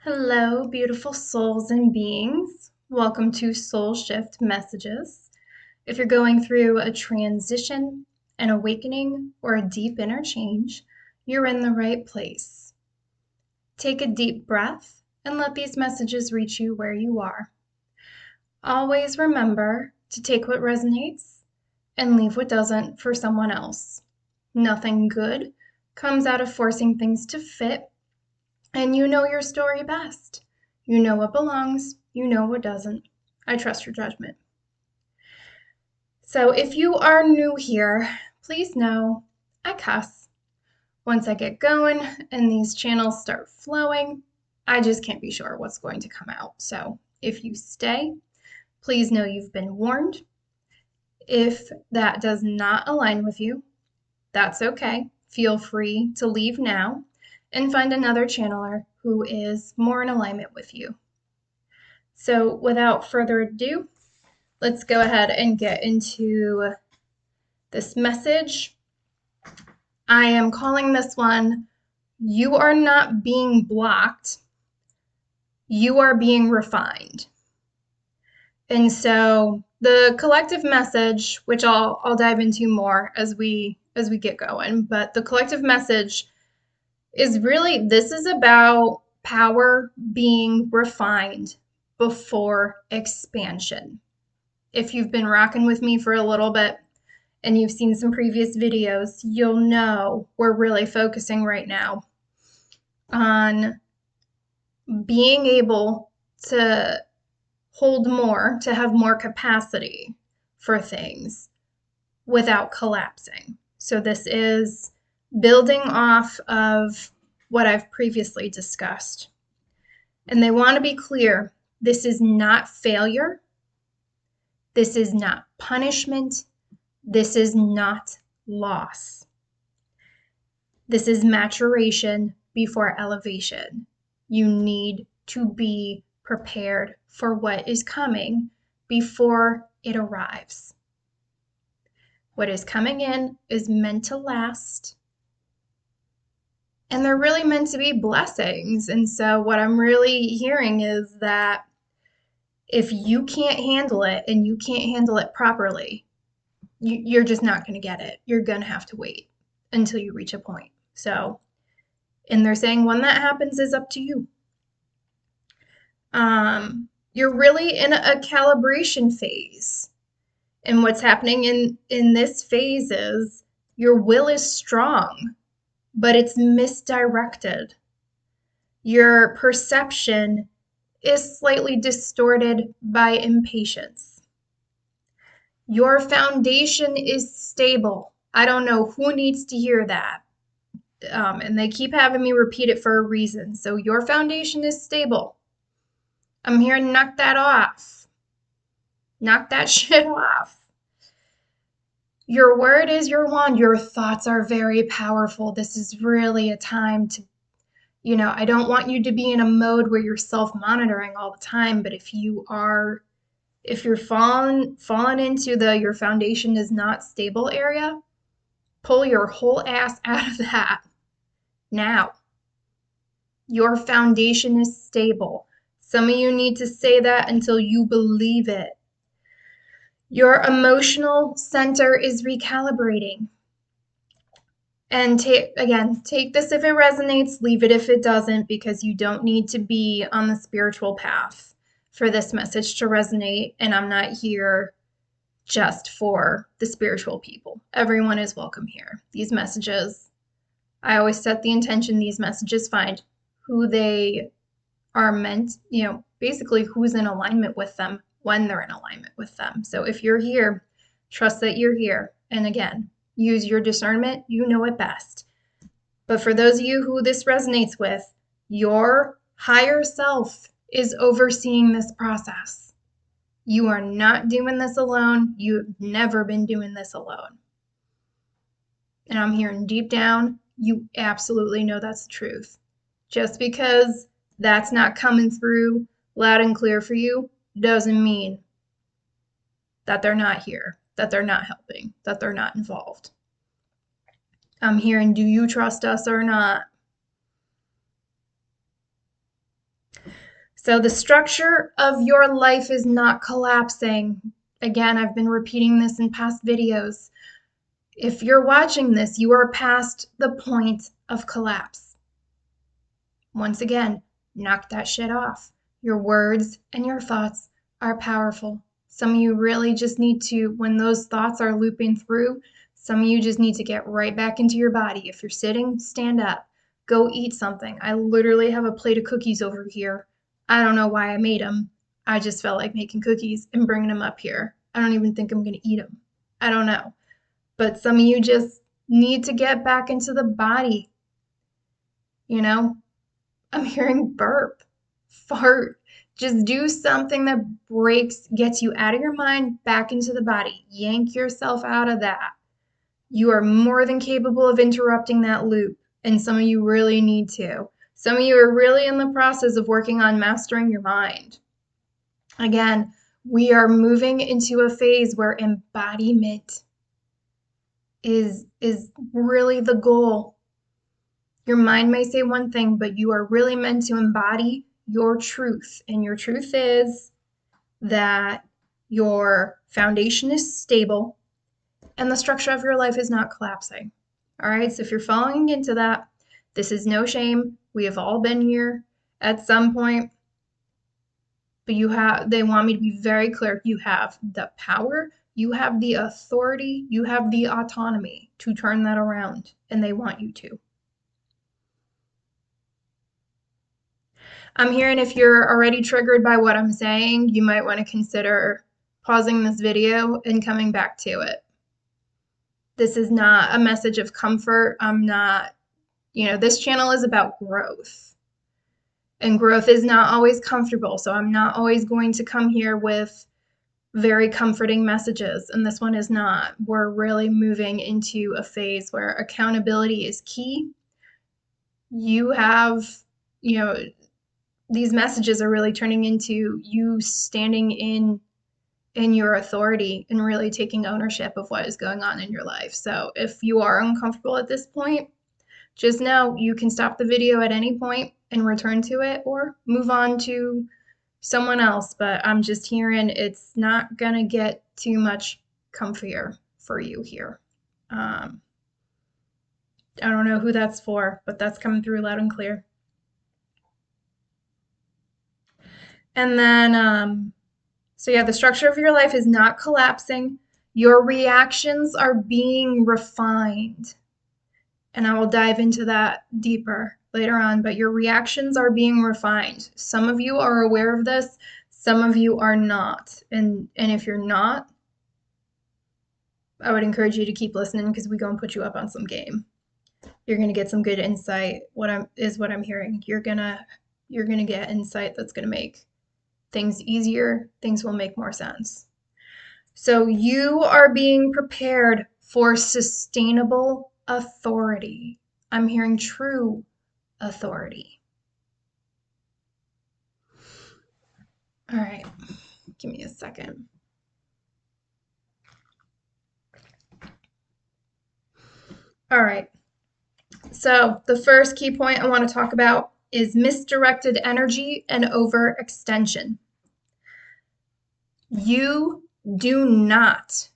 Hello, beautiful souls and beings. Welcome to Soul Shift Messages. If you're going through a transition, an awakening, or a deep inner change, you're in the right place. Take a deep breath and let these messages reach you where you are. Always remember to take what resonates and leave what doesn't for someone else. Nothing good comes out of forcing things to fit. And you know your story best. You know what belongs, you know what doesn't. I trust your judgment. So if you are new here, please know I cuss. Once I get going and these channels start flowing, I just can't be sure what's going to come out. So if you stay, please know you've been warned. If that does not align with you, that's okay. Feel free to leave now and find another channeler who is more in alignment with you. So without further ado, let's go ahead and get into this message. I am calling this one, You Are Not Being Blocked, You Are Being Refined. And so the collective message, which I'll dive into more as we get going, but the collective message is really, this is about power being refined before expansion. If you've been rocking with me for a little bit and you've seen some previous videos, you'll know we're really focusing right now on being able to hold more, to have more capacity for things without collapsing. So this is building off of what I've previously discussed. And they want to be clear, this is not failure. This is not punishment. This is not loss. This is maturation before elevation. You need to be prepared for what is coming before it arrives. What is coming in is meant to last. And they're really meant to be blessings. And so what I'm really hearing is that if you can't handle it and you can't handle it properly, you're just not going to get it. You're going to have to wait until you reach a point. So, and they're saying when that happens is up to you. You're really in a calibration phase. And what's happening in this phase is your will is strong, but it's misdirected. Your perception is slightly distorted by impatience. Your foundation is stable. I don't know who needs to hear that. And they keep having me repeat it for a reason. So your foundation is stable. I'm here to knock that off. Knock that shit off. Your word is your wand. Your thoughts are very powerful. This is really a time to, I don't want you to be in a mode where you're self-monitoring all the time, but if you're falling into your foundation is not stable area, pull your whole ass out of that now. Your foundation is stable. Some of you need to say that until you believe it. Your emotional center is recalibrating. And take this if it resonates, leave it if it doesn't, because you don't need to be on the spiritual path for this message to resonate. And I'm not here just for the spiritual people. Everyone is welcome here. These messages, I always set the intention these messages find who they are meant, basically who's in alignment with them when they're in alignment with them. So if you're here, trust that you're here. And again, use your discernment. You know it best. But for those of you who this resonates with, your higher self is overseeing this process. You are not doing this alone. You've never been doing this alone. And I'm hearing deep down, you absolutely know that's the truth. Just because that's not coming through loud and clear for you doesn't mean that they're not here, that they're not helping, that they're not involved. I'm hearing, do you trust us or not? So the structure of your life is not collapsing. Again, I've been repeating this in past videos. If you're watching this, you are past the point of collapse. Once again, knock that shit off. Your words and your thoughts are powerful. Some of you really just need to, when those thoughts are looping through, some of you just need to get right back into your body. If you're sitting, stand up. Go eat something. I literally have a plate of cookies over here. I don't know why I made them. I just felt like making cookies and bringing them up here. I don't even think I'm going to eat them. I don't know. But some of you just need to get back into the body. You know, I'm hearing burp, fart. Just do something that gets you out of your mind, back into the body. Yank yourself out of that. You are more than capable of interrupting that loop, and some of you really need to. Some of you are really in the process of working on mastering your mind. Again, we are moving into a phase where embodiment is really the goal. Your mind may say one thing, but you are really meant to embody your truth. And your truth is that your foundation is stable and the structure of your life is not collapsing. All right, so if you're falling into that, this is no shame. We have all been here at some point. But they want me to be very clear. You have the power, you have the authority, you have the autonomy to turn that around, and they want you to. I'm hearing if you're already triggered by what I'm saying, you might want to consider pausing this video and coming back to it. This is not a message of comfort. This channel is about growth. And growth is not always comfortable. So I'm not always going to come here with very comforting messages. And this one is not. We're really moving into a phase where accountability is key. You have, these messages are really turning into you standing in your authority and really taking ownership of what is going on in your life. So if you are uncomfortable at this point, just know you can stop the video at any point and return to it or move on to someone else. But I'm just hearing it's not gonna get too much comfier for you here. I don't know who that's for, but that's coming through loud and clear. And then, so yeah, the structure of your life is not collapsing. Your reactions are being refined. And I will dive into that deeper later on, but your reactions are being refined. Some of you are aware of this, some of you are not. And if you're not, I would encourage you to keep listening because we're going to put you up on some game. You're going to get some good insight. What I'm hearing. You're going to get insight that's going to make things easier. Things will make more sense. So you are being prepared for sustainable authority. I'm hearing true authority. All right, give me a second. All right, so the first key point I want to talk about is misdirected energy and overextension. You do not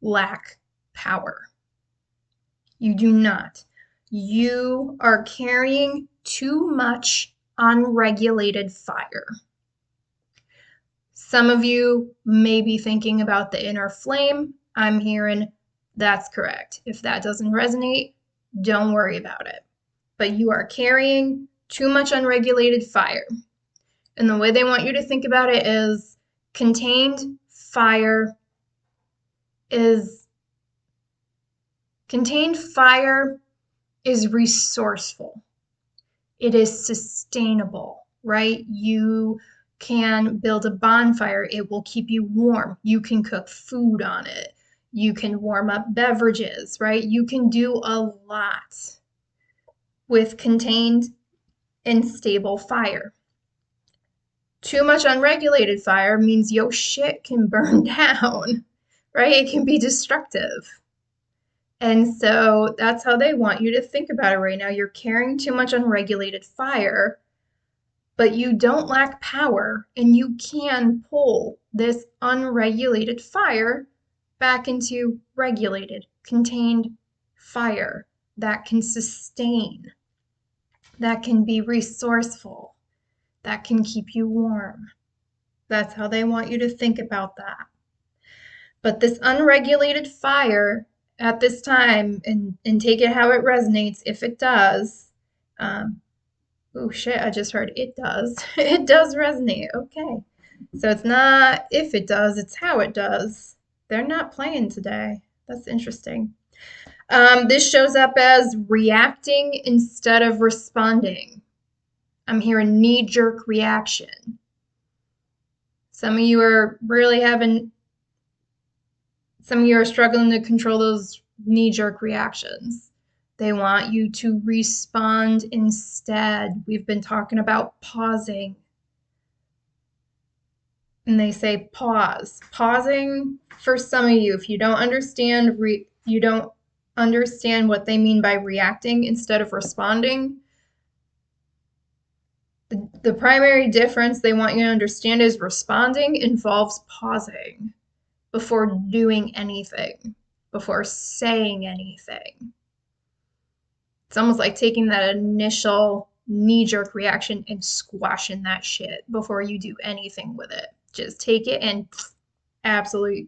lack power. You do not. You are carrying too much unregulated fire. Some of you may be thinking about the inner flame. I'm hearing that's correct. If that doesn't resonate, don't worry about it. But you are carrying too much unregulated fire. And the way they want you to think about it is contained fire is resourceful. It is sustainable, right? You can build a bonfire. It will keep you warm. You can cook food on it. You can warm up beverages, right? You can do a lot with contained and stable fire. Too much unregulated fire means your shit can burn down, right? It can be destructive. And so that's how they want you to think about it right now. You're carrying too much unregulated fire. But you don't lack power, and you can pull this unregulated fire back into regulated, contained fire that can sustain, that can be resourceful, that can keep you warm. That's how they want you to think about that. But this unregulated fire at this time, and take it how it resonates, if it does, oh shit, I just heard it does. It does resonate. Okay. So it's not if it does, it's how it does. They're not playing today. That's interesting. This shows up as reacting instead of responding. I'm hearing knee-jerk reaction. Some of you are really having, some of you are struggling to control those knee-jerk reactions. They want you to respond instead. We've been talking about pausing. And they say pause. Pausing, for some of you, if you don't understand what they mean by reacting instead of responding, the primary difference they want you to understand is responding involves pausing before doing anything, before saying anything. It's almost like taking that initial knee-jerk reaction and squashing that shit before you do anything with it. Just take it and absolutely,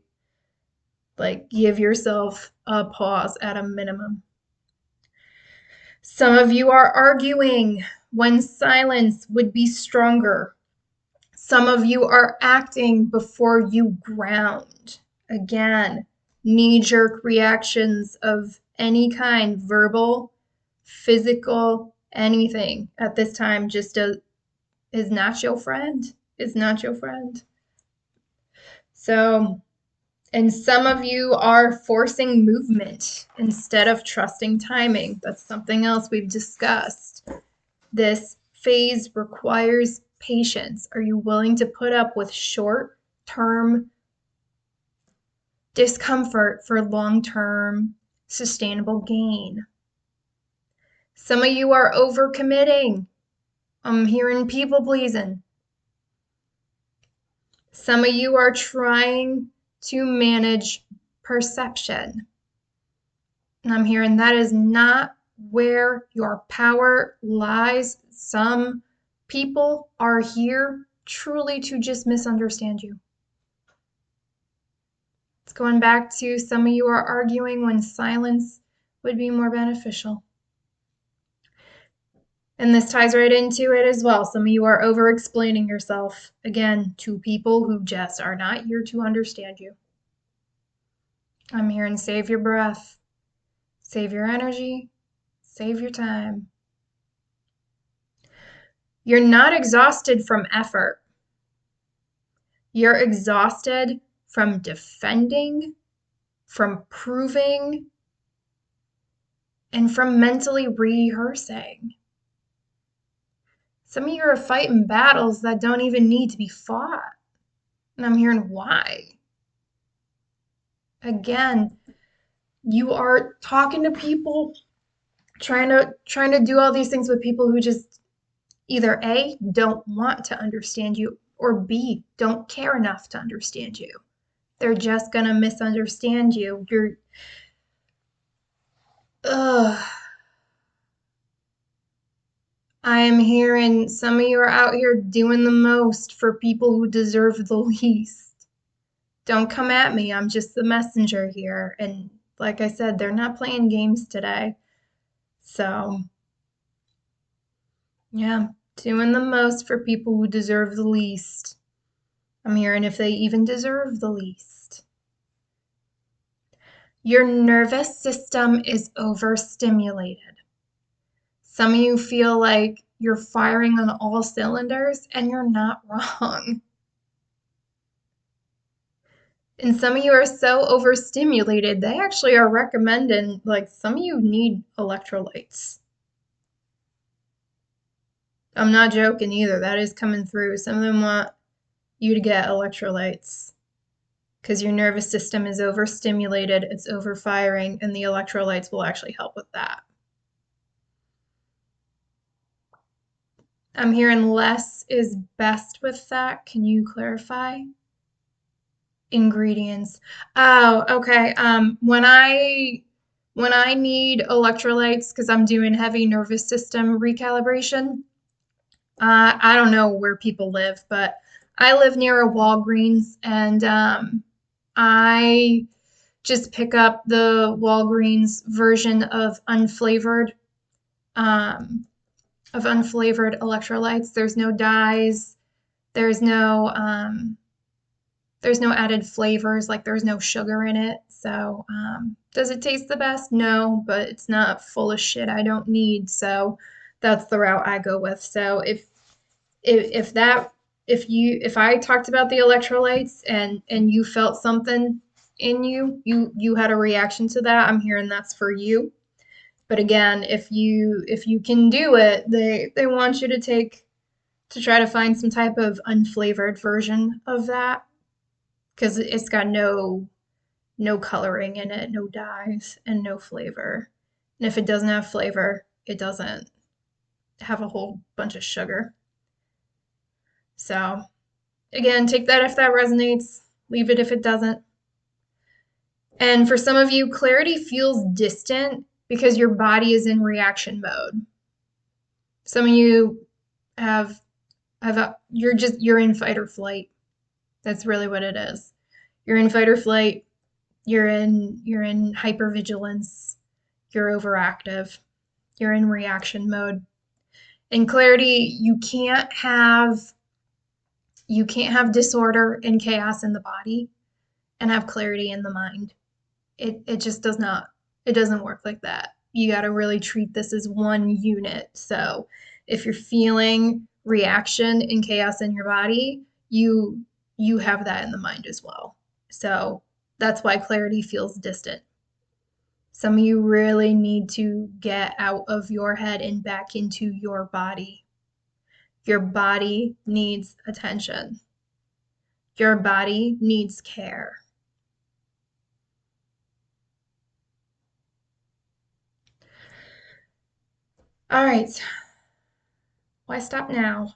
like, give yourself a pause at a minimum. Some of you are arguing when silence would be stronger. Some of you are acting before you ground. Again, knee-jerk reactions of any kind, verbal, physical, anything at this time just is not your friend. Is not your friend. So, and some of you are forcing movement instead of trusting timing. That's something else we've discussed. This phase requires patience. Are you willing to put up with short-term discomfort for long-term sustainable gain? Some of you are overcommitting. I'm hearing people-pleasing. Some of you are trying to manage perception. And I'm hearing that is not where your power lies. Some people are here truly to just misunderstand you. It's going back to some of you are arguing when silence would be more beneficial. And this ties right into it as well. Some of you are over-explaining yourself, again, to people who just are not here to understand you. I'm hearing save your breath, save your energy, save your time. You're not exhausted from effort. You're exhausted from defending, from proving, and from mentally rehearsing. Some of you are fighting battles that don't even need to be fought. And I'm hearing why. Again, you are talking to people, trying to do all these things with people who just either A, don't want to understand you, or B, don't care enough to understand you. They're just gonna misunderstand you. I'm hearing some of you are out here doing the most for people who deserve the least. Don't come at me. I'm just the messenger here. And like I said, they're not playing games today. So, yeah, doing the most for people who deserve the least. I'm hearing if they even deserve the least. Your nervous system is overstimulated. Some of you feel like you're firing on all cylinders, and you're not wrong. And some of you are so overstimulated, they actually are recommending, like, some of you need electrolytes. I'm not joking either. That is coming through. Some of them want you to get electrolytes because your nervous system is overstimulated, it's overfiring, and the electrolytes will actually help with that. I'm hearing less is best with that. Can you clarify? Ingredients. Oh, okay. When I need electrolytes because I'm doing heavy nervous system recalibration, I don't know where people live, but I live near a Walgreens, and I just pick up the Walgreens version um, of unflavored electrolytes. There's no dyes. There's no there's no added flavors, like there's no sugar in it. So, does it taste the best? No, but it's not full of shit I don't need. So, that's the route I go with. So, if that if I talked about the electrolytes and you felt something in you had a reaction to that, I'm hearing that's for you. But again, if you can do it, they want you to try to find some type of unflavored version of that because it's got no coloring in it, no dyes, and no flavor. And if it doesn't have flavor, it doesn't have a whole bunch of sugar. So again, take that if that resonates, leave it if it doesn't. And for some of you, clarity feels distant because your body is in reaction mode. Some of you you're in fight or flight. That's really what it is. You're in fight or flight. You're in hypervigilance. You're overactive. You're in reaction mode. In clarity, you can't have disorder and chaos in the body and have clarity in the mind. It just doesn't work like that. You got to really treat this as one unit. So if you're feeling reaction and chaos in your body, you have that in the mind as well. So that's why clarity feels distant. Some of you really need to get out of your head and back into your body. Your body needs attention. Your body needs care. All right. Why stop now?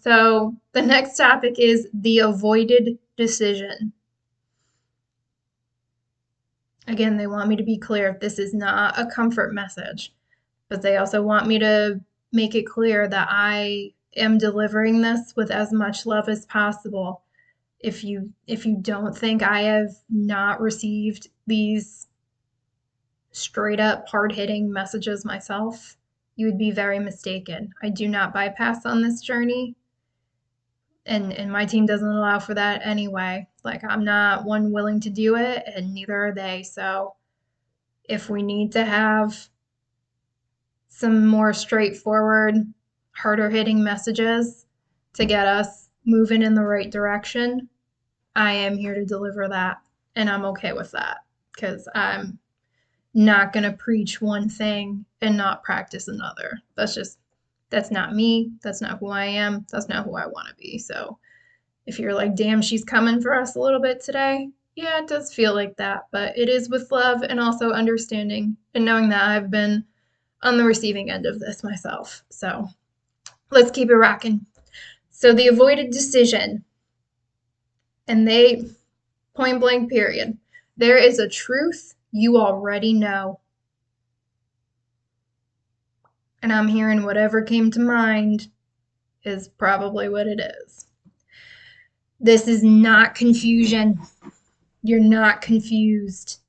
So the next topic is the avoided decision. Again, they want me to be clear. This is not a comfort message, but they also want me to make it clear that I am delivering this with as much love as possible. If you don't think I have not received these straight up hard hitting messages myself, you would be very mistaken. I do not bypass on this journey, and my team doesn't allow for that anyway. Like, I'm not one willing to do it, and neither are they. So if we need to have some more straightforward, harder hitting messages to get us moving in the right direction, I am here to deliver that, and I'm okay with that because I'm not going to preach one thing and not practice another. That's not me. That's not who I am. That's not who I want to be. So if you're like, damn, she's coming for us a little bit today, yeah, it does feel like that, but it is with love and also understanding and knowing that I've been on the receiving end of this myself. So let's keep it rocking. So the avoided decision, and they point blank period. There is a truth you already know. And I'm hearing whatever came to mind is probably what it is. This is not confusion. You're not confused.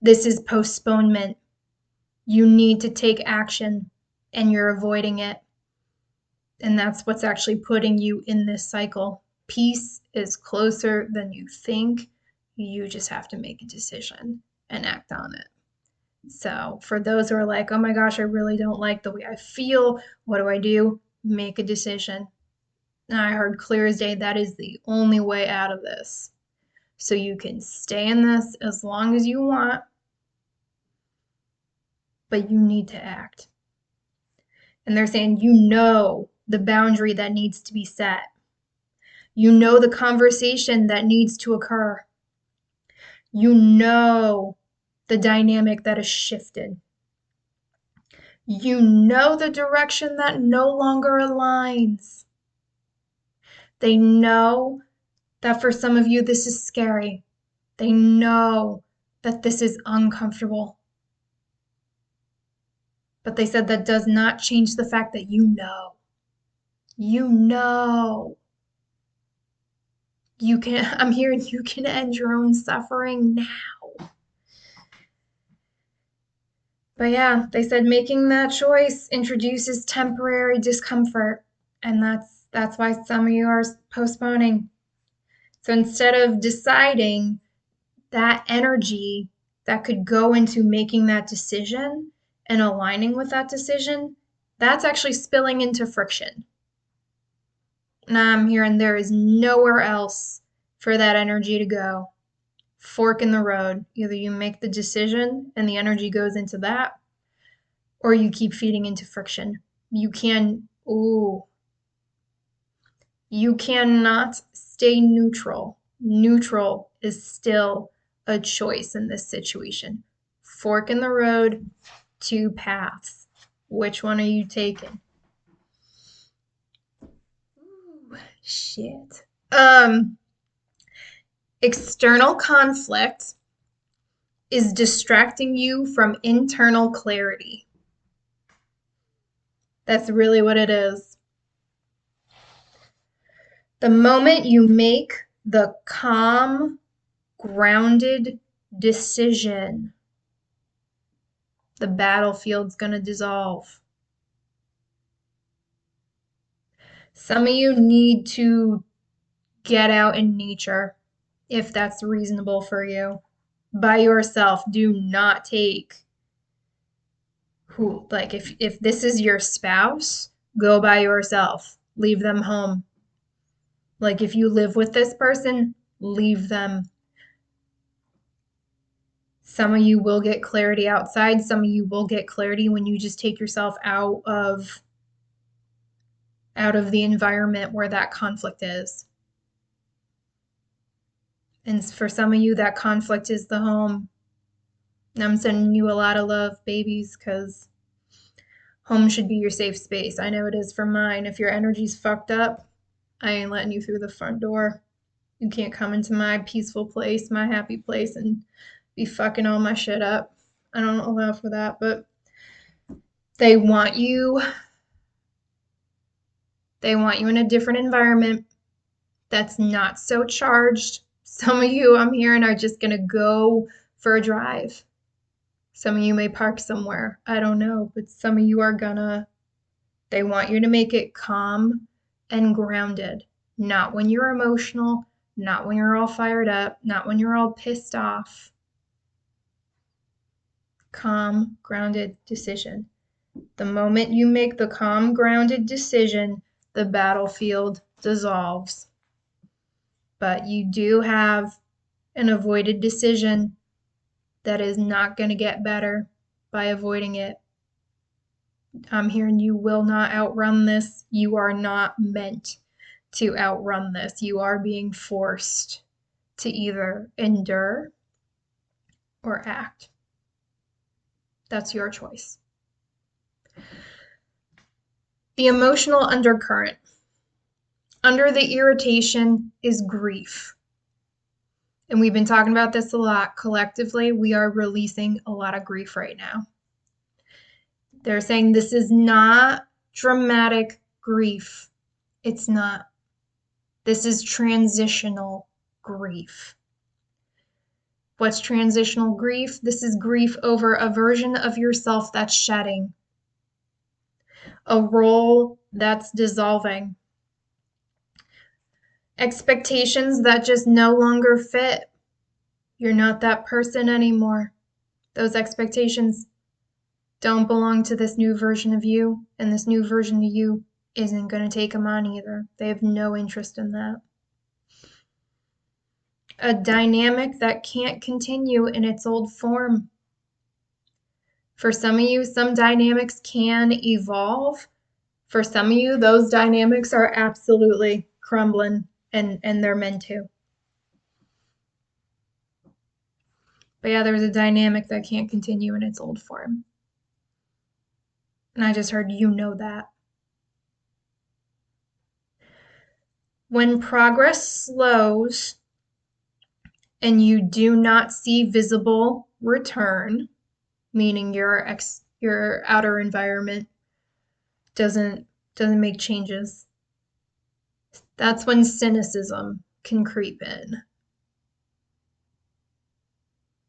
This is postponement. You need to take action and you're avoiding it. And that's what's actually putting you in this cycle. Peace is closer than you think. You just have to make a decision and act on it. So for those who are like, oh my gosh, I really don't like the way I feel, what do I do? Make a decision. And I heard clear as day that is the only way out of this. So you can stay in this as long as you want, but you need to act. And they're saying, you know the boundary that needs to be set. You know the conversation that needs to occur. You know the dynamic that is shifted. You know the direction that no longer aligns. They know that for some of you, this is scary. They know that this is uncomfortable. But they said that does not change the fact that you know. You know. You can, I'm hearing you can end your own suffering now. But yeah, they said making that choice introduces temporary discomfort. And that's why some of you are postponing. So instead of deciding that energy that could go into making that decision and aligning with that decision, that's actually spilling into friction. And I'm hearing there is nowhere else for that energy to go. Fork in the road. Either you make the decision and the energy goes into that, or you keep feeding into friction. You cannot stay neutral. Neutral is still a choice in this situation. Fork in the road, two paths. Which one are you taking? Ooh, shit. External conflict is distracting you from internal clarity. That's really what it is. The moment you make the calm, grounded decision, the battlefield's going to dissolve. Some of you need to get out in nature if that's reasonable for you. By yourself. Do not take if this is your spouse, go by yourself. Leave them home. Like if you live with this person, leave them. Some of you will get clarity outside. Some of you will get clarity when you just take yourself out of the environment where that conflict is. And for some of you, that conflict is the home. And I'm sending you a lot of love, babies, because home should be your safe space. I know it is for mine. If your energy's fucked up, I ain't letting you through the front door. You can't come into my peaceful place, my happy place, and be fucking all my shit up. I don't allow for that, but they want you in a different environment that's not so charged. Some of you I'm hearing are just gonna go for a drive. Some of you may park somewhere. I don't know, but some of you are they want you to make it calm and grounded. Not when you're emotional, not when you're all fired up, not when you're all pissed off. Calm, grounded decision. The moment you make the calm, grounded decision, the battlefield dissolves. But you do have an avoided decision that is not going to get better by avoiding it. I'm hearing you will not outrun this. You are not meant to outrun this. You are being forced to either endure or act. That's your choice. The emotional undercurrent. Under the irritation is grief. And we've been talking about this a lot. Collectively, we are releasing a lot of grief right now. They're saying this is not dramatic grief. It's not. This is transitional grief. What's transitional grief? This is grief over a version of yourself that's shedding, a role that's dissolving, expectations that just no longer fit. You're not that person anymore. Those expectations don't belong to this new version of you, and this new version of you isn't going to take them on either. They have no interest in that. A dynamic that can't continue in its old form. For some of you, some dynamics can evolve. For some of you, those dynamics are absolutely crumbling, and they're meant to. But yeah, there's a dynamic that can't continue in its old form. And I just heard you know that. When progress slows and you do not see visible return, meaning your outer environment doesn't make changes, that's when cynicism can creep in.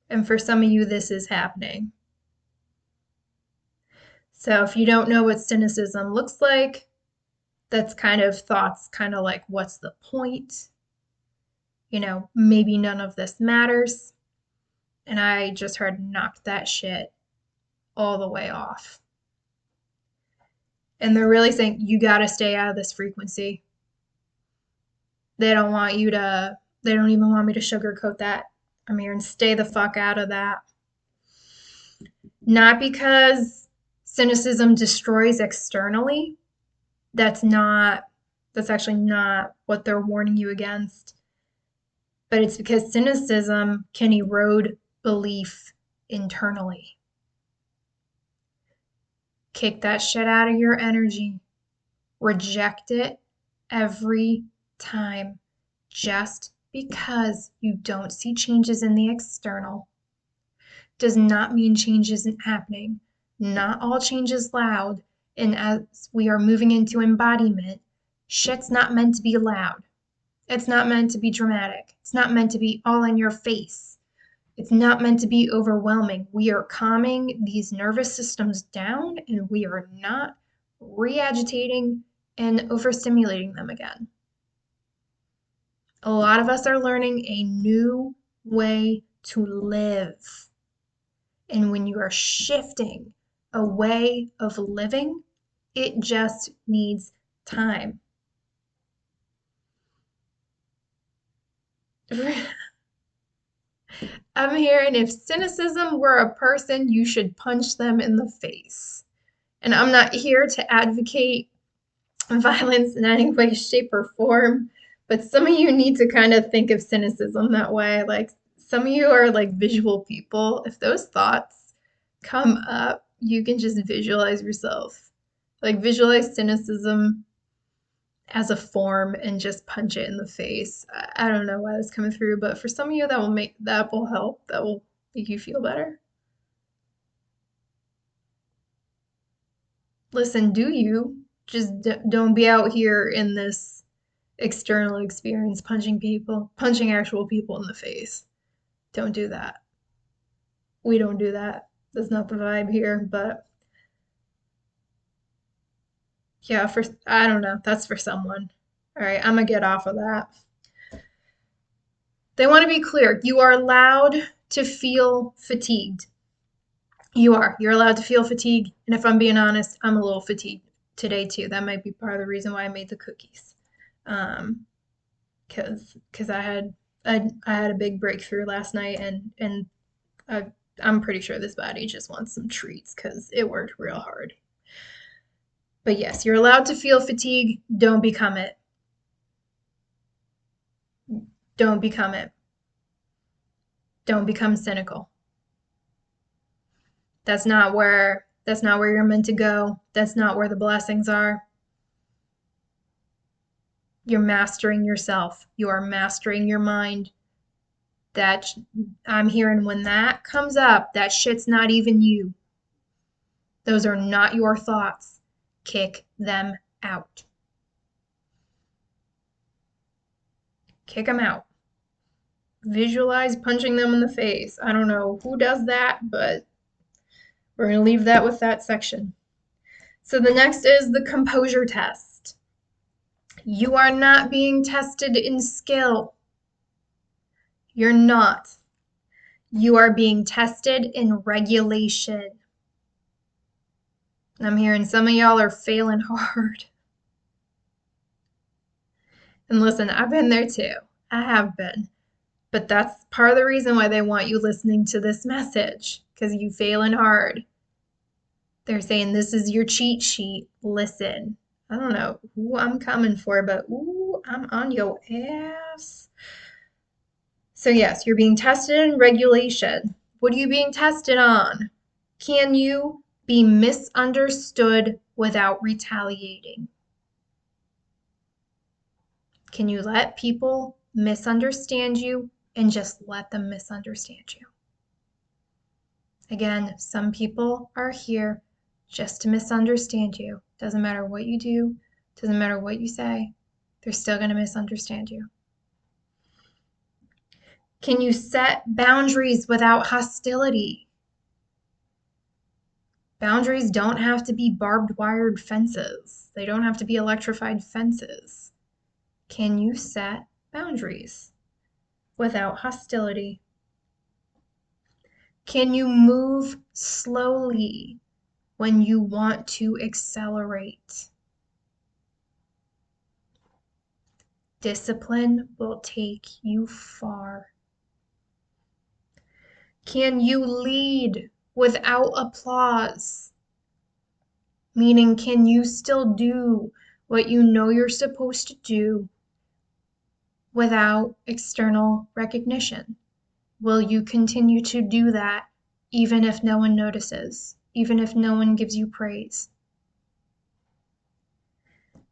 And for some of you, this is happening. So if you don't know what cynicism looks like, that's kind of thoughts kind of like, what's the point? Maybe none of this matters. And I just heard knock that shit all the way off. And they're really saying, you got to stay out of this frequency. They don't even want me to sugarcoat that. I'm here and stay the fuck out of that. Not because cynicism destroys externally. That's actually not what they're warning you against. But it's because cynicism can erode belief internally. Kick that shit out of your energy. Reject it every time. Just because you don't see changes in the external does not mean change isn't happening. Not all change is loud. And as we are moving into embodiment, shit's not meant to be loud. It's not meant to be dramatic. It's not meant to be all in your face. It's not meant to be overwhelming. We are calming these nervous systems down, and we are not re-agitating and overstimulating them again. A lot of us are learning a new way to live. And when you are shifting a way of living, it just needs time. I'm hearing if cynicism were a person, you should punch them in the face. And I'm not here to advocate violence in any way, shape, or form, but some of you need to kind of think of cynicism that way. Like some of you are like visual people. If those thoughts come up, you can just visualize yourself. Like visualize cynicism as a form and just punch it in the face. I don't know why that's coming through, but for some of you that will help. That will make you feel better. Listen, do you just don't be out here in this external experience punching actual people in the face. Don't do that. We don't do that. That's not the vibe here, but yeah, I don't know. That's for someone. All right, I'm gonna get off of that. They want to be clear. You are allowed to feel fatigued. You are. You're allowed to feel fatigue. And if I'm being honest, I'm a little fatigued today too. That might be part of the reason why I made the cookies. Because I had a big breakthrough last night, and I'm pretty sure this body just wants some treats because it worked real hard. But yes, you're allowed to feel fatigue. Don't become it. Don't become it. Don't become cynical. That's not where you're meant to go. That's not where the blessings are. You're mastering yourself. You are mastering your mind. That I'm hearing when that comes up, that shit's not even you. Those are not your thoughts. Kick them out. Kick them out. Visualize punching them in the face. I don't know who does that, but we're going to leave that with that section. So the next is the composure test. You are not being tested in skill. You're not. You are being tested in regulation. I'm hearing some of y'all are failing hard. And listen, I've been there too. I have been. But that's part of the reason why they want you listening to this message, because you failing hard. They're saying this is your cheat sheet. Listen. I don't know who I'm coming for, but ooh, I'm on your ass. So yes, you're being tested in regulation. What are you being tested on? Can you Be misunderstood without retaliating. Can you let people misunderstand you and just let them misunderstand you? Again, some people are here just to misunderstand you. Doesn't matter what you do, doesn't matter what you say, they're still going to misunderstand you. Can you set boundaries without hostility? Boundaries don't have to be barbed wired fences. They don't have to be electrified fences. Can you set boundaries without hostility? Can you move slowly when you want to accelerate? Discipline will take you far. Can you lead without applause? Meaning, can you still do what you know you're supposed to do without external recognition? Will you continue to do that even if no one notices, even if no one gives you praise?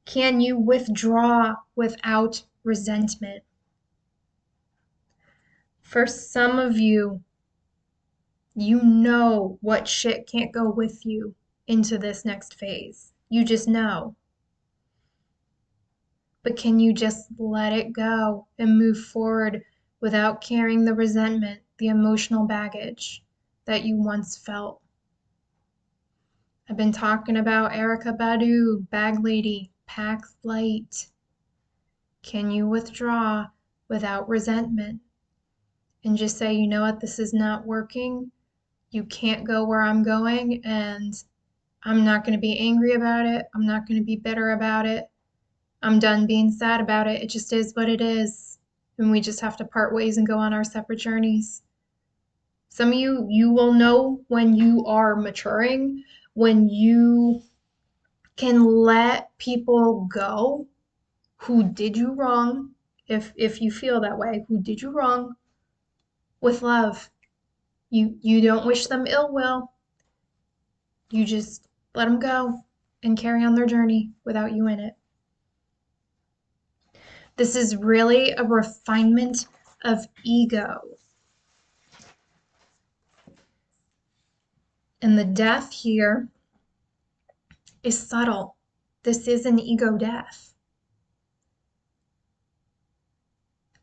Can you withdraw without resentment? For some of you, you know what shit can't go with you into this next phase. You just know. But can you just let it go and move forward without carrying the resentment, the emotional baggage that you once felt? I've been talking about Erykah Badu, Bag Lady, Pack Light. Can you withdraw without resentment and just say, you know what, this is not working. You can't go where I'm going, and I'm not going to be angry about it. I'm not going to be bitter about it. I'm done being sad about it. It just is what it is. And we just have to part ways and go on our separate journeys. Some of you, you will know when you are maturing, when you can let people go who did you wrong, if you feel that way, who did you wrong, with love. You don't wish them ill will. You just let them go and carry on their journey without you in it. This is really a refinement of ego. And the death here is subtle. This is an ego death.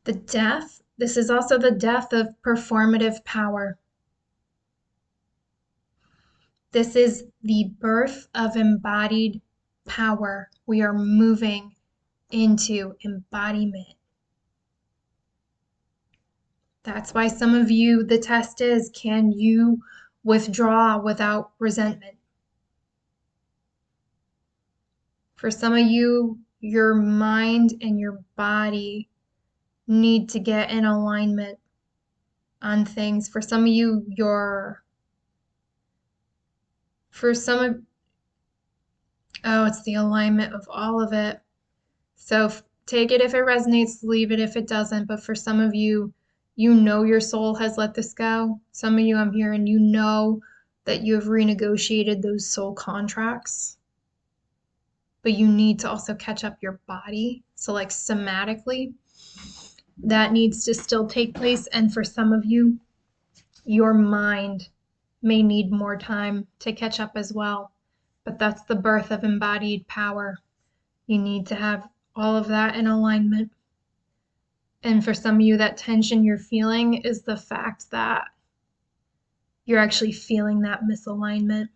The death, this is also the death of performative power. This is the birth of embodied power. We are moving into embodiment. That's why some of you, the test is, can you withdraw without resentment? For some of you, your mind and your body need to get in alignment on things. For some of you, it's the alignment of all of it. So take it if it resonates, leave it if it doesn't. But for some of you, you know your soul has let this go. Some of you, I'm hearing, you know that you have renegotiated those soul contracts. But you need to also catch up your body. So like somatically, that needs to still take place. And for some of you, your mind may need more time to catch up as well. But that's the birth of embodied power. You need to have all of that in alignment. And for some of you, that tension you're feeling is the fact that you're actually feeling that misalignment,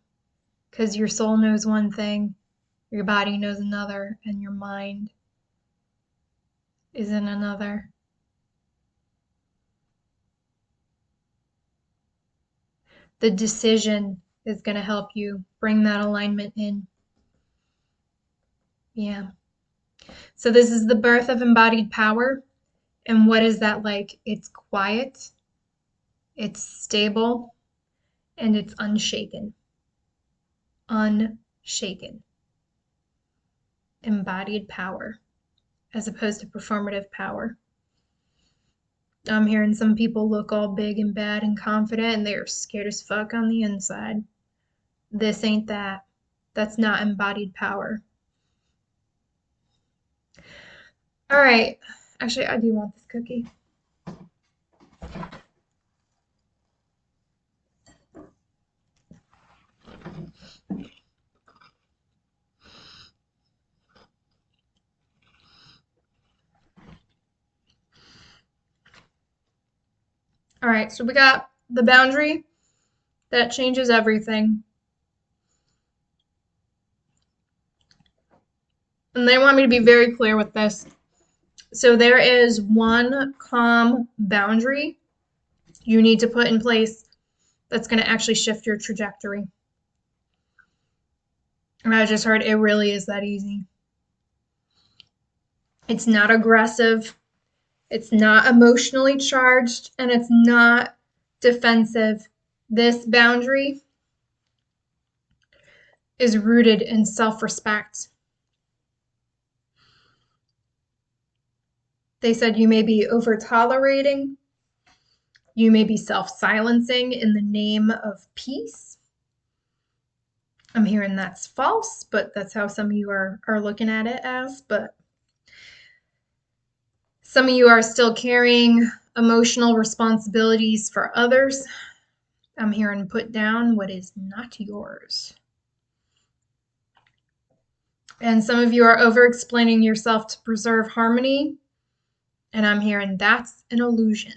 because your soul knows one thing, your body knows another, and your mind is in another. The decision is going to help you bring that alignment in. Yeah. So this is the birth of embodied power. And what is that like? It's quiet, it's stable, and it's unshaken. Unshaken. Embodied power as opposed to performative power. I'm hearing some people look all big and bad and confident, and they are scared as fuck on the inside. This ain't that. That's not embodied power. All right. Actually, I do want this cookie. All right, so we got the boundary that changes everything. And they want me to be very clear with this. So there is one calm boundary you need to put in place that's going to actually shift your trajectory. And I just heard it really is that easy. It's not aggressive, it's not emotionally charged, and it's not defensive. This boundary is rooted in self-respect. They said you may be over-tolerating, you may be self-silencing in the name of peace. I'm hearing that's false, but that's how some of you are looking at it as. But some of you are still carrying emotional responsibilities for others. I'm hearing put down what is not yours. And some of you are over-explaining yourself to preserve harmony. And I'm hearing that's an illusion.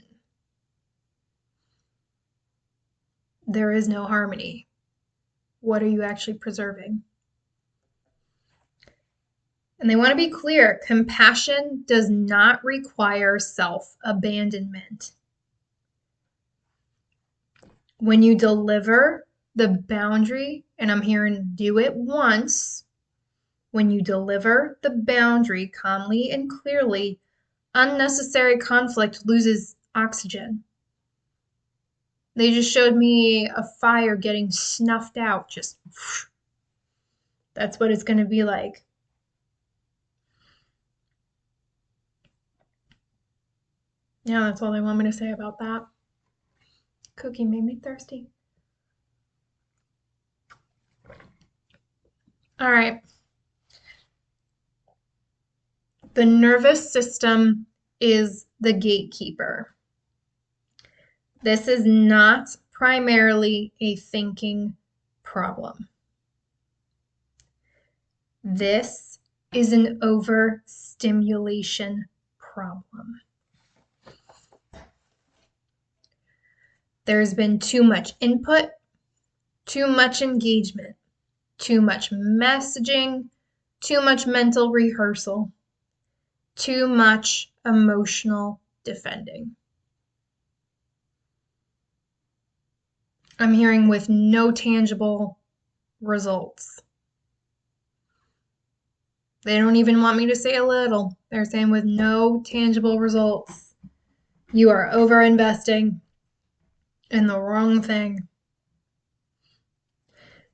There is no harmony. What are you actually preserving? And they want to be clear, compassion does not require self-abandonment. When you deliver the boundary, and I'm hearing do it once, when you deliver the boundary calmly and clearly, unnecessary conflict loses oxygen. They just showed me a fire getting snuffed out, just that's what it's going to be like. Yeah, that's all they want me to say about that. Cookie made me thirsty. All right. The nervous system is the gatekeeper. This is not primarily a thinking problem. This is an overstimulation problem. There's been too much input, too much engagement, too much messaging, too much mental rehearsal, too much emotional defending. I'm hearing with no tangible results. They don't even want me to say a little. They're saying with no tangible results. You are over-investing in the wrong thing.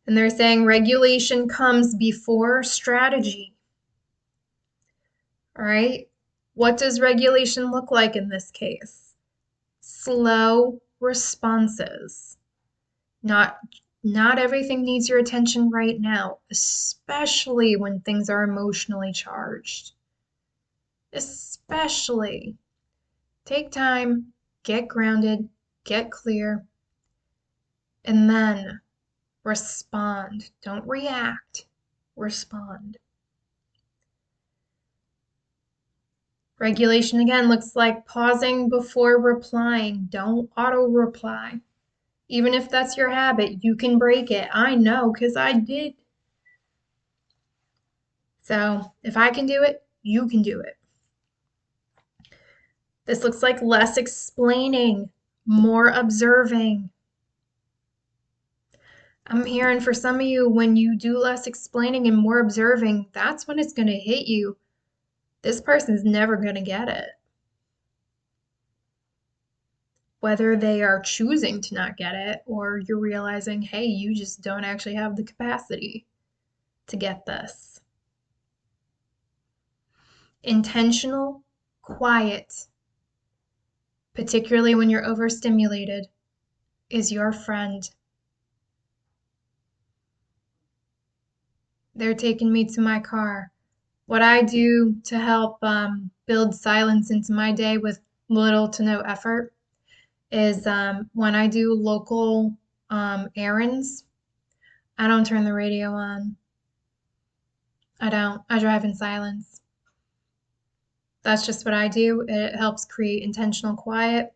And they're saying regulation comes before strategy. All right? What does regulation look like in this case? Slow responses. Not everything needs your attention right now, especially when things are emotionally charged. Especially. Take time, get grounded, get clear, and then respond. Don't react, respond. Regulation again looks like pausing before replying. Don't auto-reply. Even if that's your habit, you can break it. I know, because I did. So if I can do it, you can do it. This looks like less explaining, more observing. I'm hearing for some of you, when you do less explaining and more observing, that's when it's going to hit you. This person's never going to get it. Whether they are choosing to not get it or you're realizing, hey, you just don't actually have the capacity to get this. Intentional, quiet, particularly when you're overstimulated, is your friend. They're taking me to my car. What I do to help build silence into my day with little to no effort is when I do local errands, I don't turn the radio on. I don't. I drive in silence. That's just what I do. It helps create intentional quiet.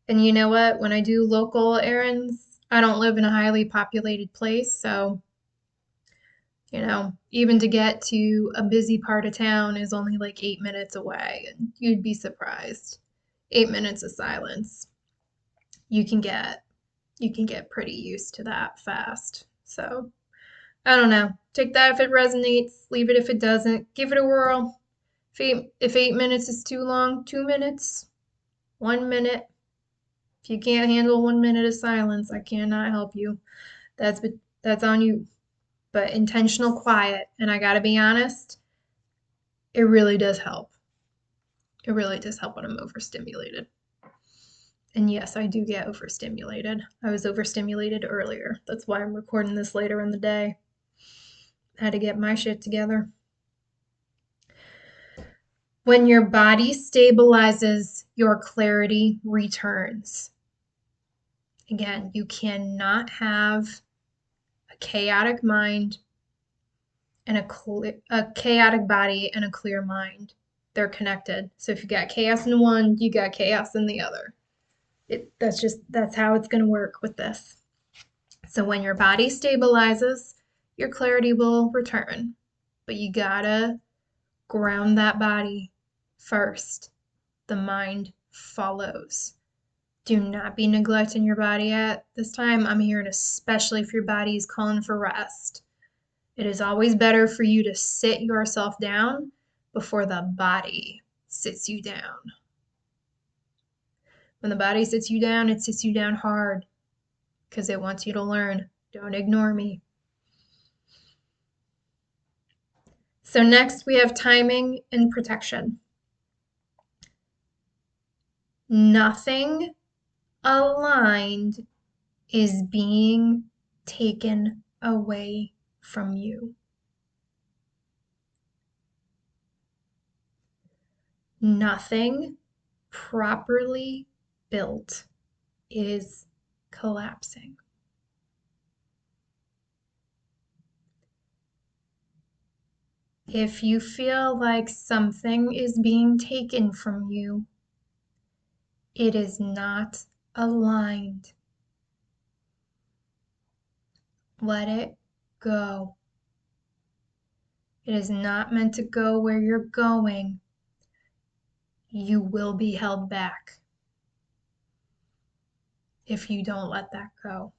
And you know what? When I do local errands, I don't live in a highly populated place. So, even to get to a busy part of town is only like 8 minutes away. And you'd be surprised. 8 minutes of silence. You can get pretty used to that fast. So I don't know. Take that if it resonates, leave it if it doesn't. Give it a whirl. If 8 minutes is too long, 2 minutes, 1 minute. If you can't handle 1 minute of silence, I cannot help you. That's that's on you. But intentional quiet, and I gotta be honest, it really does help. It really does help when I'm overstimulated. And yes, I do get overstimulated. I was overstimulated earlier. That's why I'm recording this later in the day. I had to get my shit together. When your body stabilizes, your clarity returns. Again, you cannot have a chaotic mind and a chaotic body and a clear mind. They're connected. So if you got chaos in one, you got chaos in the other. That's how it's going to work with this. So when your body stabilizes, your clarity will return. But you gotta ground that body first. The mind follows. Do not be neglecting your body at this time. I'm here, especially if your body is calling for rest. It is always better for you to sit yourself down before the body sits you down. When the body sits you down, it sits you down hard because it wants you to learn. Don't ignore me. So next we have timing and protection. Nothing aligned is being taken away from you. Nothing properly built is collapsing. If you feel like something is being taken from you, it is not aligned. Let it go. It is not meant to go where you're going. You will be held back if you don't let that go.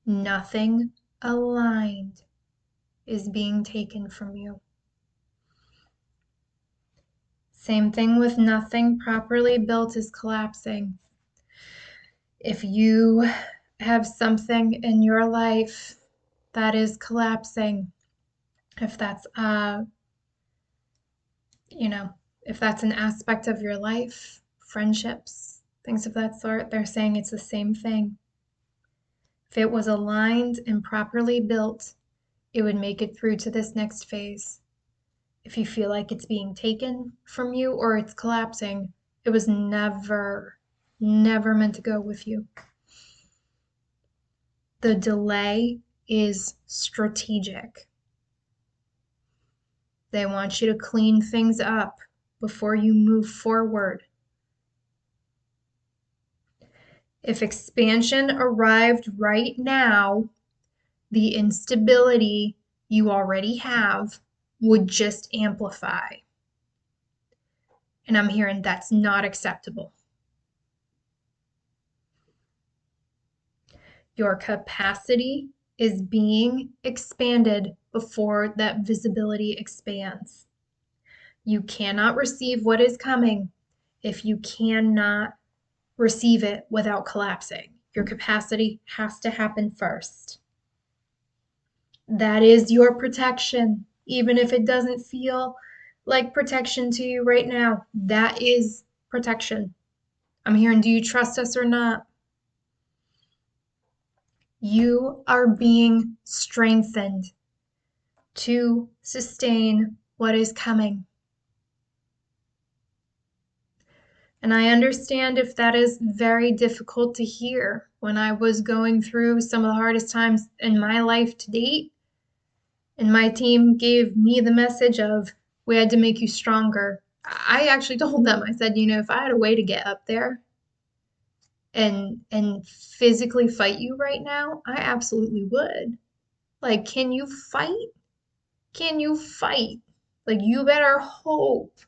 Nothing aligned is being taken from you. Same thing with nothing properly built is collapsing. If you have something in your life that is collapsing, if that's if that's an aspect of your life, friendships, things of that sort, they're saying it's the same thing. If it was aligned and properly built, it would make it through to this next phase. If you feel like it's being taken from you or it's collapsing, it was never meant to go with you. The delay is strategic. They want you to clean things up before you move forward. If expansion arrived right now, the instability you already have would just amplify. And I'm hearing that's not acceptable. Your capacity is being expanded before that visibility expands. You cannot receive what is coming if you cannot receive it without collapsing. Your capacity has to happen first. That is your protection, even if it doesn't feel like protection to you right now. That is protection. I'm hearing, do you trust us or not? You are being strengthened to sustain what is coming. And I understand if that is very difficult to hear. When I was going through some of the hardest times in my life to date, and my team gave me the message of, we had to make you stronger. I actually told them, I said, if I had a way to get up there and physically fight you right now, I absolutely would. Like, can you fight? Can you fight? Like, you better hope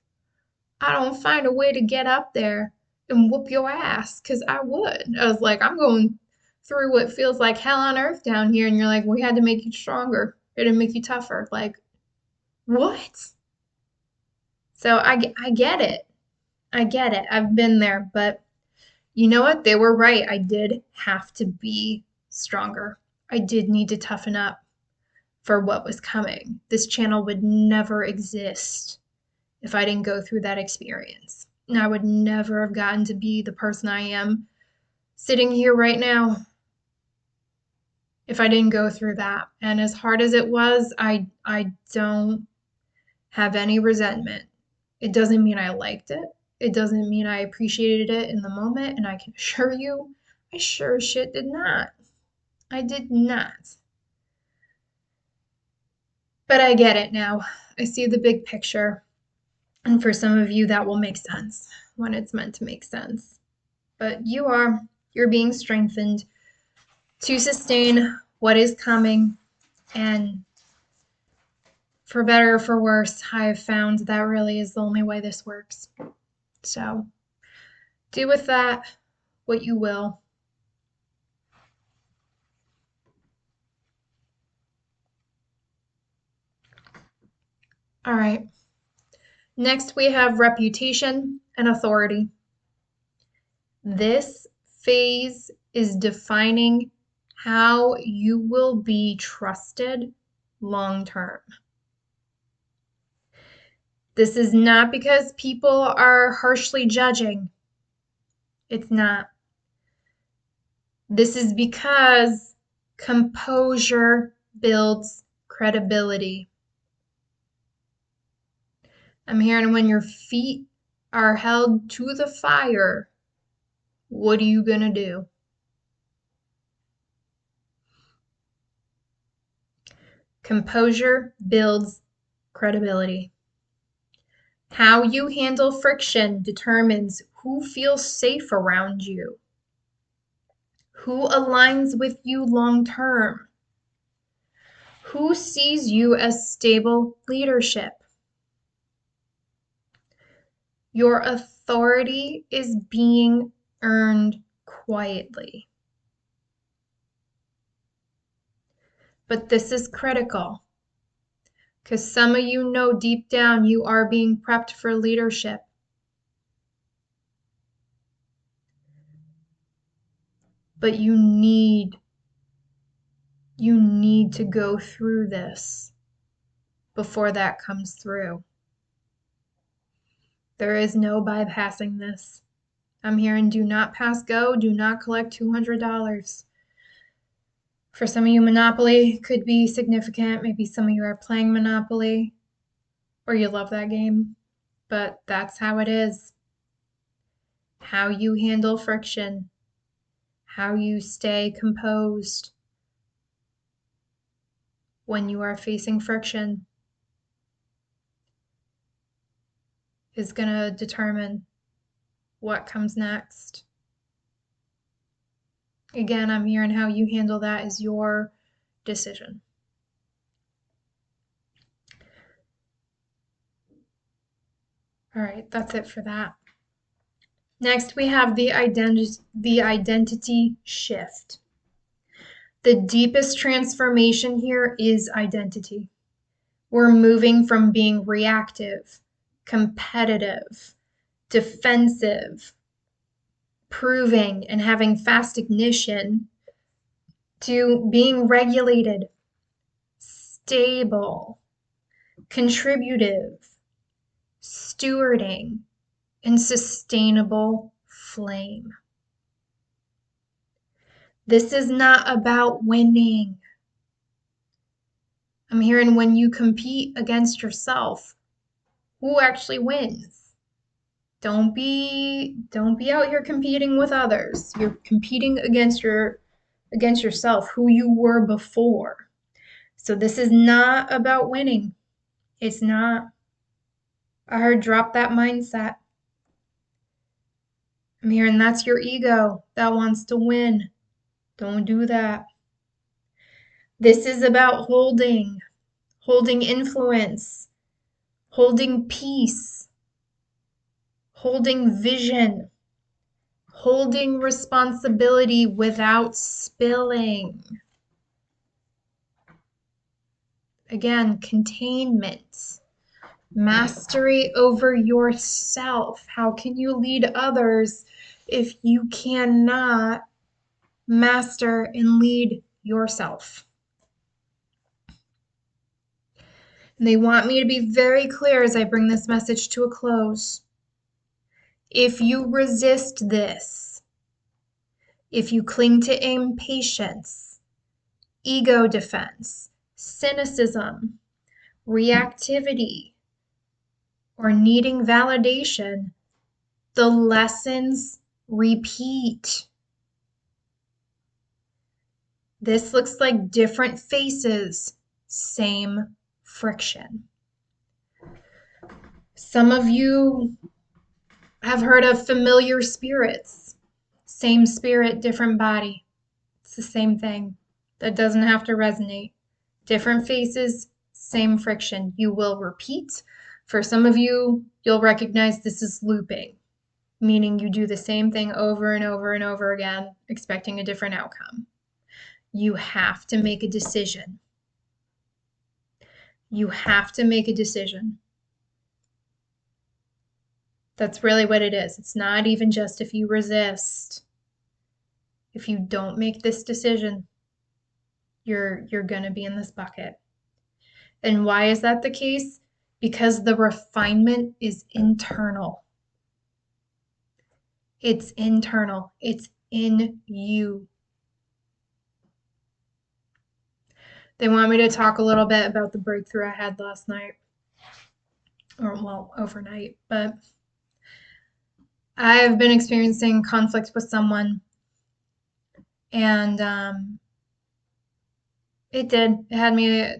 I don't find a way to get up there and whoop your ass, because I would. I was like, I'm going through what feels like hell on earth down here, and you're like, we had to make you stronger. We had to make you tougher. Like, what? So I get it. I get it. I've been there, but you know what? They were right. I did have to be stronger. I did need to toughen up for what was coming. This channel would never exist if I didn't go through that experience. And I would never have gotten to be the person I am sitting here right now if I didn't go through that. And as hard as it was, I don't have any resentment. It doesn't mean I liked it. It doesn't mean I appreciated it in the moment. And I can assure you, I sure as shit did not. I did not. But I get it now. I see the big picture. And for some of you, that will make sense when it's meant to make sense. But you're being strengthened to sustain what is coming. And for better or for worse, I have found that really is the only way this works. So do with that what you will. All right. Next, we have reputation and authority. This phase is defining how you will be trusted long term. This is not because people are harshly judging. It's not. This is because composure builds credibility. I'm hearing when your feet are held to the fire, what are you gonna do? Composure builds credibility. How you handle friction determines who feels safe around you, who aligns with you long term, who sees you as stable leadership. Your authority is being earned quietly. But this is critical because some of you know deep down you are being prepped for leadership. But you need to go through this before that comes through. There is no bypassing this. I'm hearing do not pass go, do not collect $200. For some of you, Monopoly could be significant. Maybe some of you are playing Monopoly or you love that game, but that's how it is. How you handle friction, how you stay composed when you are facing friction is going to determine what comes next. Again, I'm hearing how you handle that is your decision. All right, that's it for that. Next, we have the identity shift. The deepest transformation here is identity. We're moving from being reactive, competitive, defensive, proving and having fast ignition to being regulated, stable, contributive, stewarding, and sustainable flame. This is not about winning. I'm hearing when you compete against yourself, who actually wins? Don't be out here competing with others. You're competing against yourself, who you were before. So this is not about winning. It's not. I heard drop that mindset. I'm hearing that's your ego that wants to win. Don't do that. This is about holding influence, holding peace, holding vision, holding responsibility without spilling. Again, containment, mastery over yourself. How can you lead others if you cannot master and lead yourself? And they want me to be very clear as I bring this message to a close. If you resist this, if you cling to impatience, ego defense, cynicism, reactivity, or needing validation, the lessons repeat. This looks like different faces, same friction. Some of you have heard of familiar spirits. Same spirit, different body. It's the same thing. That doesn't have to resonate. Different faces, same friction. You will repeat. For some of you, you'll recognize this is looping, meaning you do the same thing over and over and over again, expecting a different outcome. You have to make a decision. You have to make a decision. That's really what it is. It's not even just if you resist. If you don't make this decision, you're going to be in this bucket. And why is that the case? Because the refinement is internal. It's internal. It's in you. They want me to talk a little bit about the breakthrough I had last night, or well, overnight, but I've been experiencing conflict with someone, and it had me,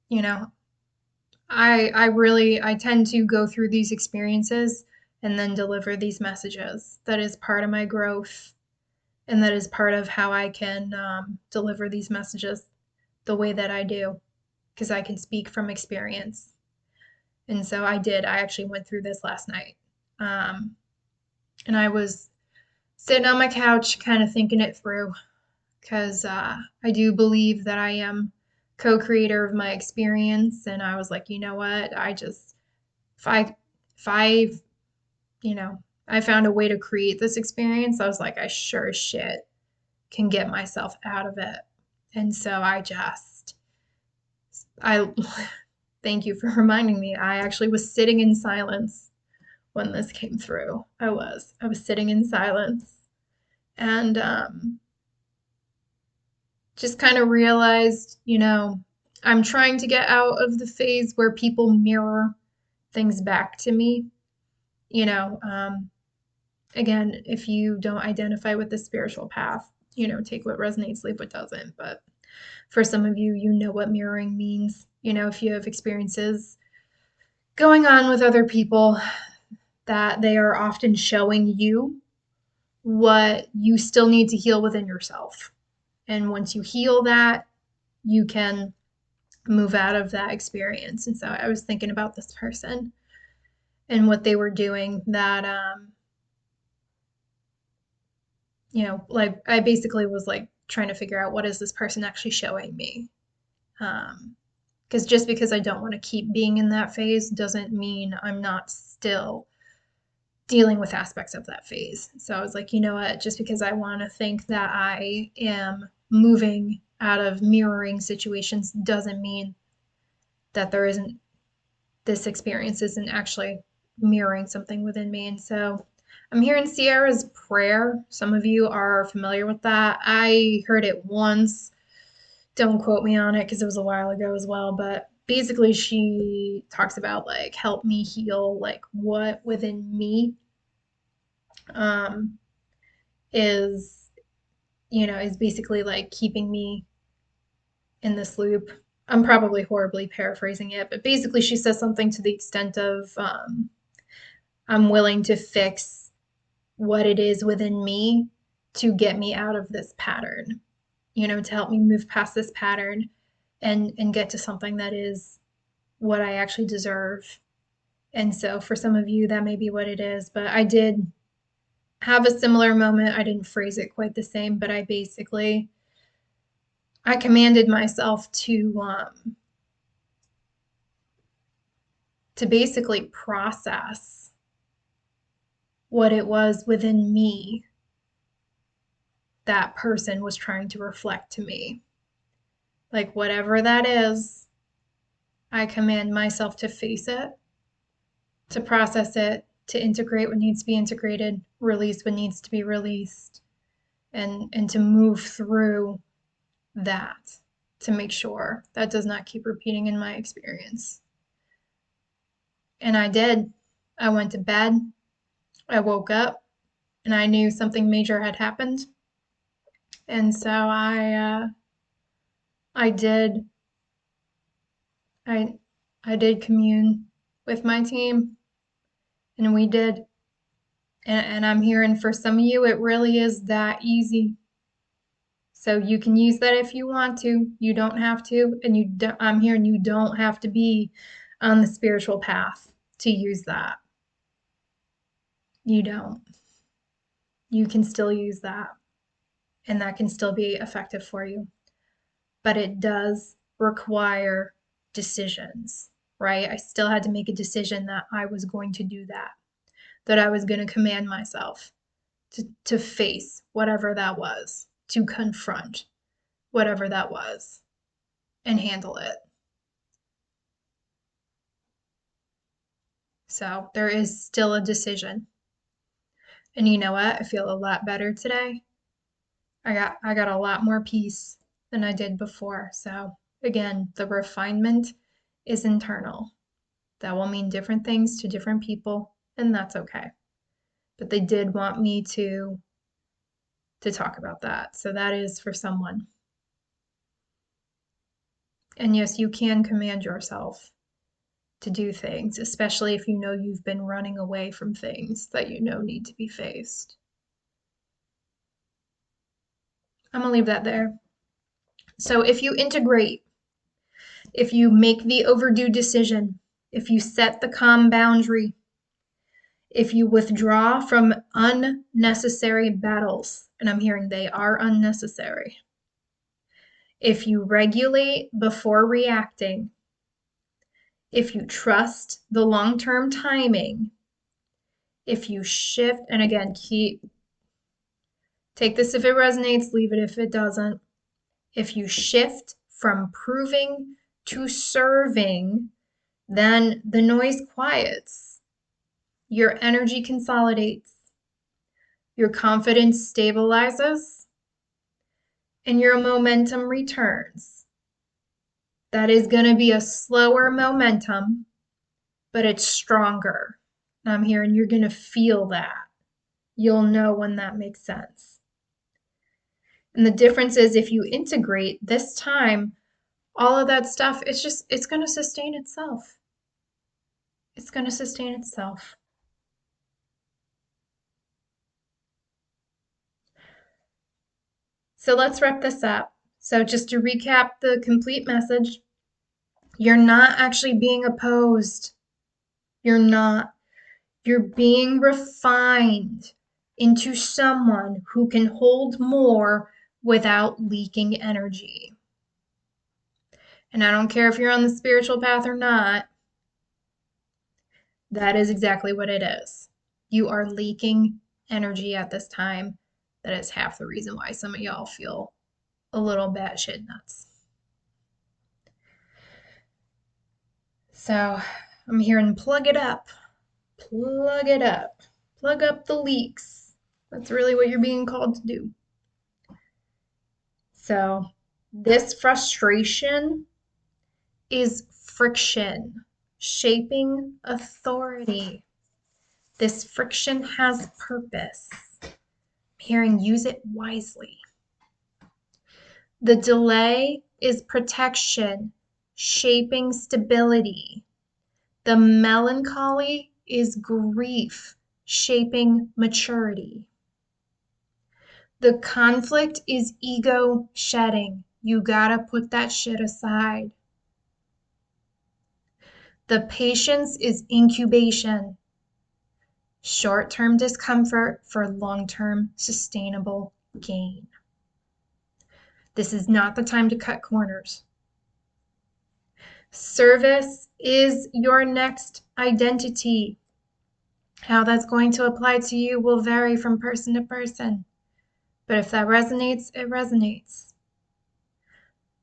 you know, I tend to go through these experiences and then deliver these messages. That is part of my growth, and that is part of how I can deliver these messages the way that I do, because I can speak from experience. And so I did. I actually went through this last night. And I was sitting on my couch kind of thinking it through, because I do believe that I am co-creator of my experience. And I was like, you know what? If I, I found a way to create this experience, I was like, I sure as shit can get myself out of it. And so I thank you for reminding me. I actually was sitting in silence when this came through. I was sitting in silence, and just kind of realized, I'm trying to get out of the phase where people mirror things back to me. Again, if you don't identify with the spiritual path, take what resonates, leave what doesn't. But for some of you, you know what mirroring means. If you have experiences going on with other people, that they are often showing you what you still need to heal within yourself. And once you heal that, you can move out of that experience. And so I was thinking about this person and what they were doing that, like I basically was like trying to figure out what is this person actually showing me. Because just because I don't want to keep being in that phase doesn't mean I'm not still dealing with aspects of that phase. So I was like, you know what, just because I want to think that I am moving out of mirroring situations doesn't mean that this experience isn't actually mirroring something within me. And so I'm hearing Sierra's prayer. Some of you are familiar with that. I heard it once. Don't quote me on it because it was a while ago as well. But basically, she talks about like help me heal like what within me um, is is basically like keeping me in this loop. I'm probably horribly paraphrasing it, but basically, she says something to the extent of I'm willing to fix what it is within me to get me out of this pattern, to help me move past this pattern and get to something that is what I actually deserve. And so for some of you, that may be what it is. But I did have a similar moment. I didn't phrase it quite the same, but I commanded myself to basically process what it was within me that person was trying to reflect to me. Like whatever that is, I command myself to face it, to process it, to integrate what needs to be integrated, release what needs to be released, and to move through that to make sure that does not keep repeating in my experience. And I did. I went to bed, I woke up, and I knew something major had happened. And so I did I I did commune with my team, and we did. And I'm hearing for some of you, it really is that easy. So you can use that if you want to. You don't have to, and I'm hearing you don't have to be on the spiritual path to use that. You don't. You can still use that, and that can still be effective for you. But it does require decisions, right? I still had to make a decision that I was going to do that I was going to command myself to face whatever that was, to confront whatever that was, and handle it. So there is still a decision. And you know what? I feel a lot better today. I got a lot more peace than I did before. So again, the refinement is internal. That will mean different things to different people, and that's okay. But they did want me to talk about that. So that is for someone. And yes, you can command yourself to do things, especially if you know you've been running away from things that you know need to be faced. I'm going to leave that there. So if you integrate, if you make the overdue decision, if you set the calm boundary, if you withdraw from unnecessary battles, and I'm hearing they are unnecessary, if you regulate before reacting, if you trust the long-term timing, if you shift, and again, take this if it resonates, leave it if it doesn't. If you shift from proving to serving, then the noise quiets, your energy consolidates, your confidence stabilizes, and your momentum returns. That is going to be a slower momentum, but it's stronger. I'm hearing you're going to feel that. You'll know when that makes sense. And the difference is if you integrate this time, all of that stuff, it's going to sustain itself. It's going to sustain itself. So let's wrap this up. So just to recap the complete message, you're not actually being opposed. You're not. You're being refined into someone who can hold more without leaking energy. And I don't care if you're on the spiritual path or not, that is exactly what it is. You are leaking energy at this time. That is half the reason why some of y'all feel a little batshit nuts. So I'm hearing plug it up, plug it up, Plug up the leaks. That's really what you're being called to do. So, this frustration is friction, shaping authority. This friction has purpose. Hearing use it wisely. The delay is protection, shaping stability. The melancholy is grief, shaping maturity. The conflict is ego shedding. You gotta put that shit aside. The patience is incubation, short-term discomfort for long-term sustainable gain. This is not the time to cut corners. Service is your next identity. How that's going to apply to you will vary from person to person. But if that resonates, it resonates.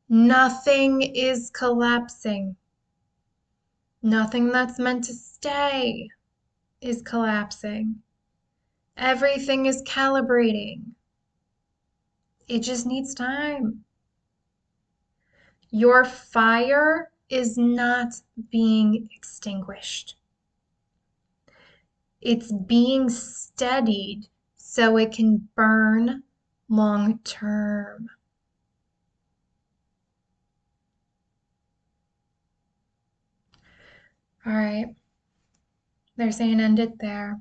Nothing is collapsing. Nothing that's meant to stay is collapsing. Everything is calibrating. It just needs time. Your fire is not being extinguished. It's being steadied so it can burn long term. All right. They're saying end it there.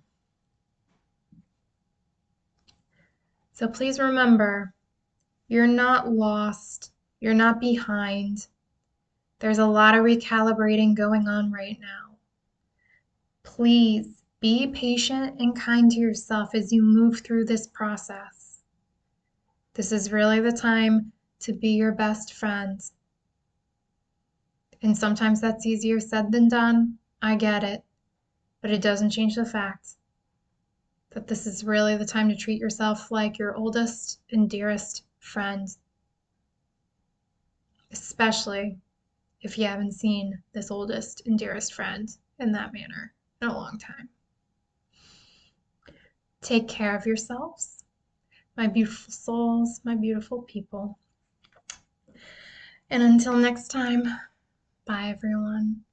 So please remember, you're not lost. You're not behind. There's a lot of recalibrating going on right now. Please be patient and kind to yourself as you move through this process. This is really the time to be your best friend. And sometimes that's easier said than done. I get it. But it doesn't change the fact that this is really the time to treat yourself like your oldest and dearest friend, especially if you haven't seen this oldest and dearest friend in that manner in a long time. Take care of yourselves, my beautiful souls, my beautiful people. And until next time, bye everyone.